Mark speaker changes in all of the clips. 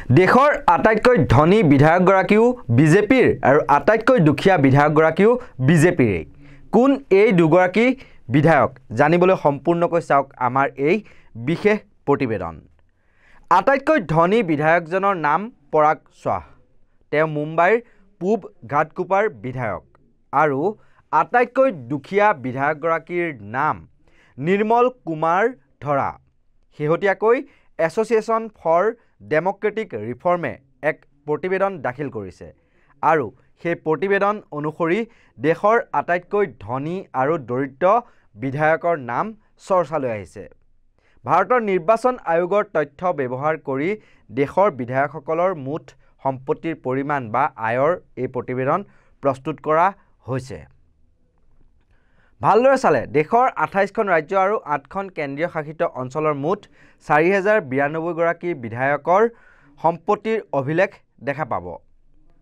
Speaker 1: দেশৰ আটাইতকৈ ধনী বিধায়কগৰাকীও বিজেপিৰ আৰু আটাইতকৈ দুখীয়া বিধায়কগৰাকীও বিজেপিৰেই। কোন এই দুগৰাকী বিধায়ক জানিবলৈ সম্পূৰ্ণকৈ চাওক আমাৰ এই বিশেষ প্ৰতিবেদন। আটাইতকৈ ধনী বিধায়কজনৰ নাম পৰাগ শ্বাহ। তেওঁ মুম্বাইৰ পূব ঘাটকোপাৰ বিধায়ক। আৰু আটাইতকৈ দুখীয়া বিধায়কগৰাকীৰ নাম নিৰ্মল কুমাৰ ধৰা। শেহতীয়াকৈ এছ'চিয়েশ্যন ফৰ ডেম'ক্ৰেটিক ৰিফৰ্মে এক প্ৰতিবেদন দাখিল কৰিছে আৰু সেই প্ৰতিবেদন অনুসৰি দেশৰ আটাইতকৈ ধনী আৰু দৰিদ্ৰ বিধায়কৰ নাম চৰ্চালৈ আহিছে। ভাৰতৰ নিৰ্বাচন আয়োগৰ তথ্য ব্যৱহাৰ কৰি দেশৰ বিধায়কসকলৰ মুঠ সম্পত্তিৰ পৰিমাণ বা আয়ৰ এই প্ৰতিবেদন প্ৰস্তুত কৰা হৈছে। ভালদৰে চালে দেশৰ 28খন ৰাজ্য আৰু 8খন কেন্দ্ৰীয় শাসিত অঞ্চলৰ মুঠ 4092 গৰাকী বিধায়কৰ সম্পত্তিৰ অভিলেখ দেখা পাব।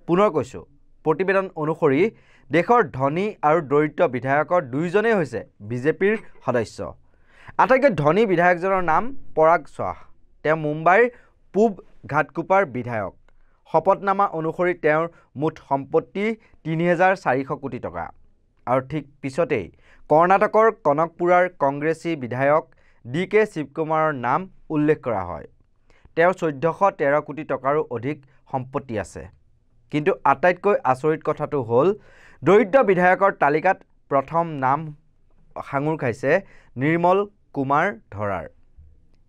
Speaker 1: পুনৰ কৈছোঁ, প্ৰতিবেদন অনুসৰি দেশৰ ধনী আৰু দৰিদ্ৰ বিধায়কৰ দুয়োজনেই হৈছে বিজেপিৰ সদস্য। আটাইতকৈ ধনী বিধায়কজনৰ নাম পৰাগ শ্বাহ। তেওঁ মুম্বাইৰ পূব ঘাটকোপাৰ বিধায়ক। শপতনামা অনুসৰি তেওঁৰ মুঠ সম্পত্তি 3400 কোটি টকা। আৰু ঠিক পিছতেই কৰ্ণাটকৰ কনকপুৰাৰ কংগ্ৰেছী বিধায়ক DK শিৱকুমাৰৰ নাম উল্লেখ কৰা হয়। তেওঁৰ 1413 কোটি টকাৰো অধিক সম্পত্তি আছে। কিন্তু আটাইতকৈ আচৰিত কথাটো হ'ল দৰিদ্ৰ বিধায়কৰ তালিকাত প্ৰথম নাম সাঙুৰ খাইছে নিৰ্মল কুমাৰ ধৰাৰ।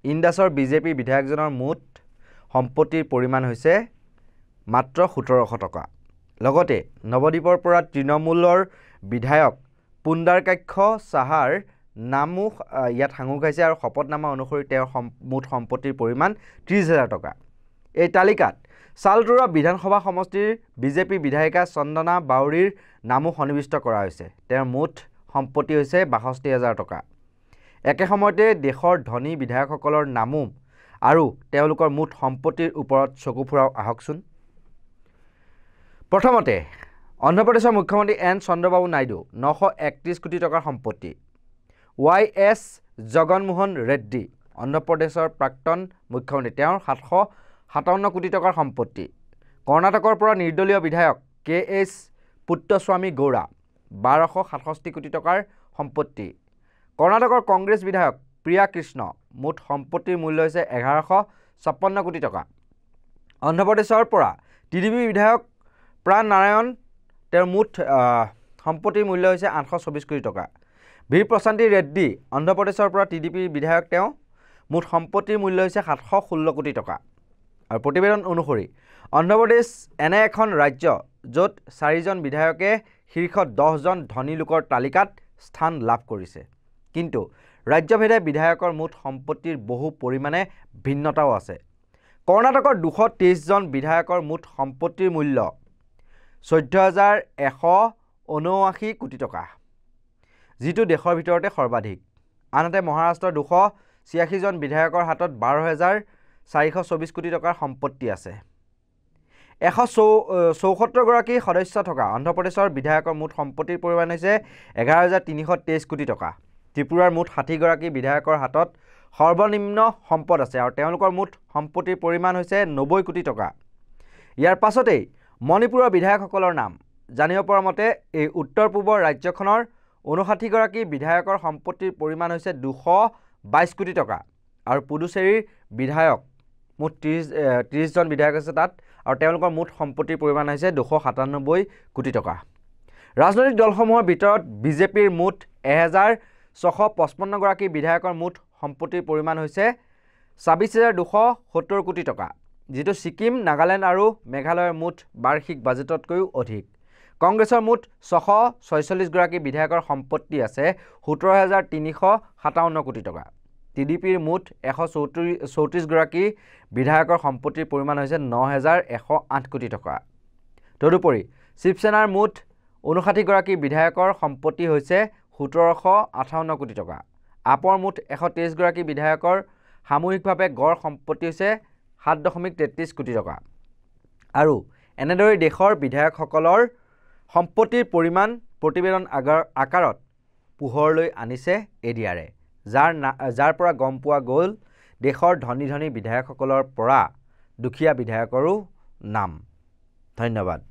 Speaker 1: ইন্দাছৰ বিজেপি বিধায়কজনৰ মুঠ সম্পত্তিৰ পৰিমাণ হৈছে মাত্ৰ 1700 টকা। লগতে নৱদ্বীপৰ পৰা তৃণমূলৰ বিধায়ক পুণ্ডাৰকাক্ষ সাহাৰ নামো ইয়াত সাঙুৰ খাইছে আৰু শপতনামা অনুসৰি তেওঁৰ মুঠ সম্পত্তিৰ পৰিমাণ 30,000 টকা। এই তালিকাত চালতুৰা বিধানসভা সমষ্টিৰ বিজেপি বিধায়িকা চন্দনা বাউৰীৰ নামো সন্নিৱিষ্ট কৰা হৈছে। তেওঁৰ মুঠ সম্পত্তি হৈছে 62,000 টকা। একে সময়তে দেশৰ ধনী বিধায়কসকলৰ নামো আৰু তেওঁলোকৰ মুঠ সম্পত্তিৰ ওপৰত চকু ফুৰাও আহকচোন। প্ৰথমতে অন্ধ্ৰপ্ৰদেশৰ মুখ্যমন্ত্ৰী N চন্দ্ৰবাবু নাইডু 931 কোটি টকাৰ সম্পত্তি। YS জগনমোহন ৰেড্ডী অন্ধ্ৰপ্ৰদেশৰ প্ৰাক্তন মুখ্যমন্ত্ৰী, তেওঁৰ 757 কোটি টকাৰ সম্পত্তি। কৰ্ণাটকৰ পৰা নিৰ্দলীয় বিধায়ক KH পুত্ৰস্বামী গৌড়া 1267 কোটি টকাৰ সম্পত্তি। কৰ্ণাটকৰ কংগ্ৰেছ বিধায়ক প্ৰিয়া কৃষ্ণ মুঠ সম্পত্তিৰ মূল্য হৈছে 1156 কোটি টকা। অন্ধ্ৰপ্ৰদেশৰ পৰা TDP বিধায়ক প্ৰাণ নাৰায়ণ, তেওঁৰ মুঠ সম্পত্তিৰ মূল্য হৈছে 824 কোটি টকা। ভি প্ৰশান্তি ৰেড্ডী অন্ধ্ৰপ্ৰদেশৰ পৰা TDP বিধায়ক, তেওঁ মুঠ সম্পত্তিৰ মূল্য হৈছে 716 কোটি টকা। আৰু প্ৰতিবেদন অনুসৰি অন্ধ্ৰপ্ৰদেশ এনে এখন ৰাজ্য য'ত 4জন বিধায়কে শীৰ্ষ 10জন ধনী লোকৰ তালিকাত স্থান লাভ কৰিছে। কিন্তু ৰাজ্যভেদে বিধায়কৰ মুঠ সম্পত্তিৰ বহু পৰিমাণে ভিন্নতাও আছে। কৰ্ণাটকৰ 223জন বিধায়কৰ মুঠ সম্পত্তিৰ মূল্য 14,179 কোটি টকা, যিটো দেশৰ ভিতৰতে সৰ্বাধিক। আনহাতে মহাৰাষ্ট্ৰৰ 286জন বিধায়কৰ হাতত 12,424 কোটি টকাৰ সম্পত্তি আছে। 174 গৰাকী সদস্য থকা অন্ধ্ৰপ্ৰদেশৰ বিধায়কৰ মুঠ সম্পত্তিৰ পৰিমাণ হৈছে 11,323 কোটি টকা। ত্ৰিপুৰাৰ মুঠ 60 গৰাকী বিধায়কৰ হাতত সৰ্বনিম্ন সম্পদ আছে আৰু তেওঁলোকৰ মুঠ সম্পত্তিৰ পৰিমাণ হৈছে 90 কোটি টকা। ইয়াৰ পাছতেই মণিপুৰৰ বিধায়কসকলৰ নাম জানিব পৰা মতে এই উত্তৰ পূবৰ ৰাজ্যখনৰ 59 গৰাকী বিধায়কৰ সম্পত্তিৰ পৰিমাণ হৈছে 222 কোটি টকা। আৰু পুডুচেৰীৰ বিধায়ক মুঠ 30জন বিধায়ক আছে তাত, আৰু তেওঁলোকৰ মুঠ সম্পত্তিৰ পৰিমাণ হৈছে 297 কোটি টকা। ৰাজনৈতিক দলসমূহৰ ভিতৰত বিজেপিৰ মুঠ 1655 গৰাকী বিধায়কৰ মুঠ সম্পত্তিৰ পৰিমাণ হৈছে 26,270 কোটি টকা, যিটো ছিকিম, নাগালেণ্ড আৰু মেঘালয়ৰ মুঠ বাৰ্ষিক বাজেটতকৈও অধিক। কংগ্ৰেছৰ মুঠ 646 গৰাকী বিধায়কৰ সম্পত্তি আছে 17,357 কোটি টকা। TDPৰ মুঠ 134 গৰাকী বিধায়কৰ সম্পত্তিৰ পৰিমাণ হৈছে 9,108 কোটি টকা। তদুপৰি শিৱসেনাৰ মুঠ 59 গৰাকী বিধায়কৰ সম্পত্তি হৈছে 1758 কোটি টকা। আপৰ মুঠ 123 গৰাকী বিধায়কৰ সামূহিকভাৱে গড় সম্পত্তি হৈছে 7.33 কোটি টকা। আৰু এনেদৰে দেশৰ বিধায়কসকলৰ সম্পত্তিৰ পৰিমাণ প্ৰতিবেদন আকাৰত পোহৰলৈ আনিছে এডিয়াৰে, যাৰ পৰা গম পোৱা গ'ল দেশৰ ধনী ধনী বিধায়কসকলৰ পৰা দুখীয়া বিধায়কৰো নাম। ধন্যবাদ।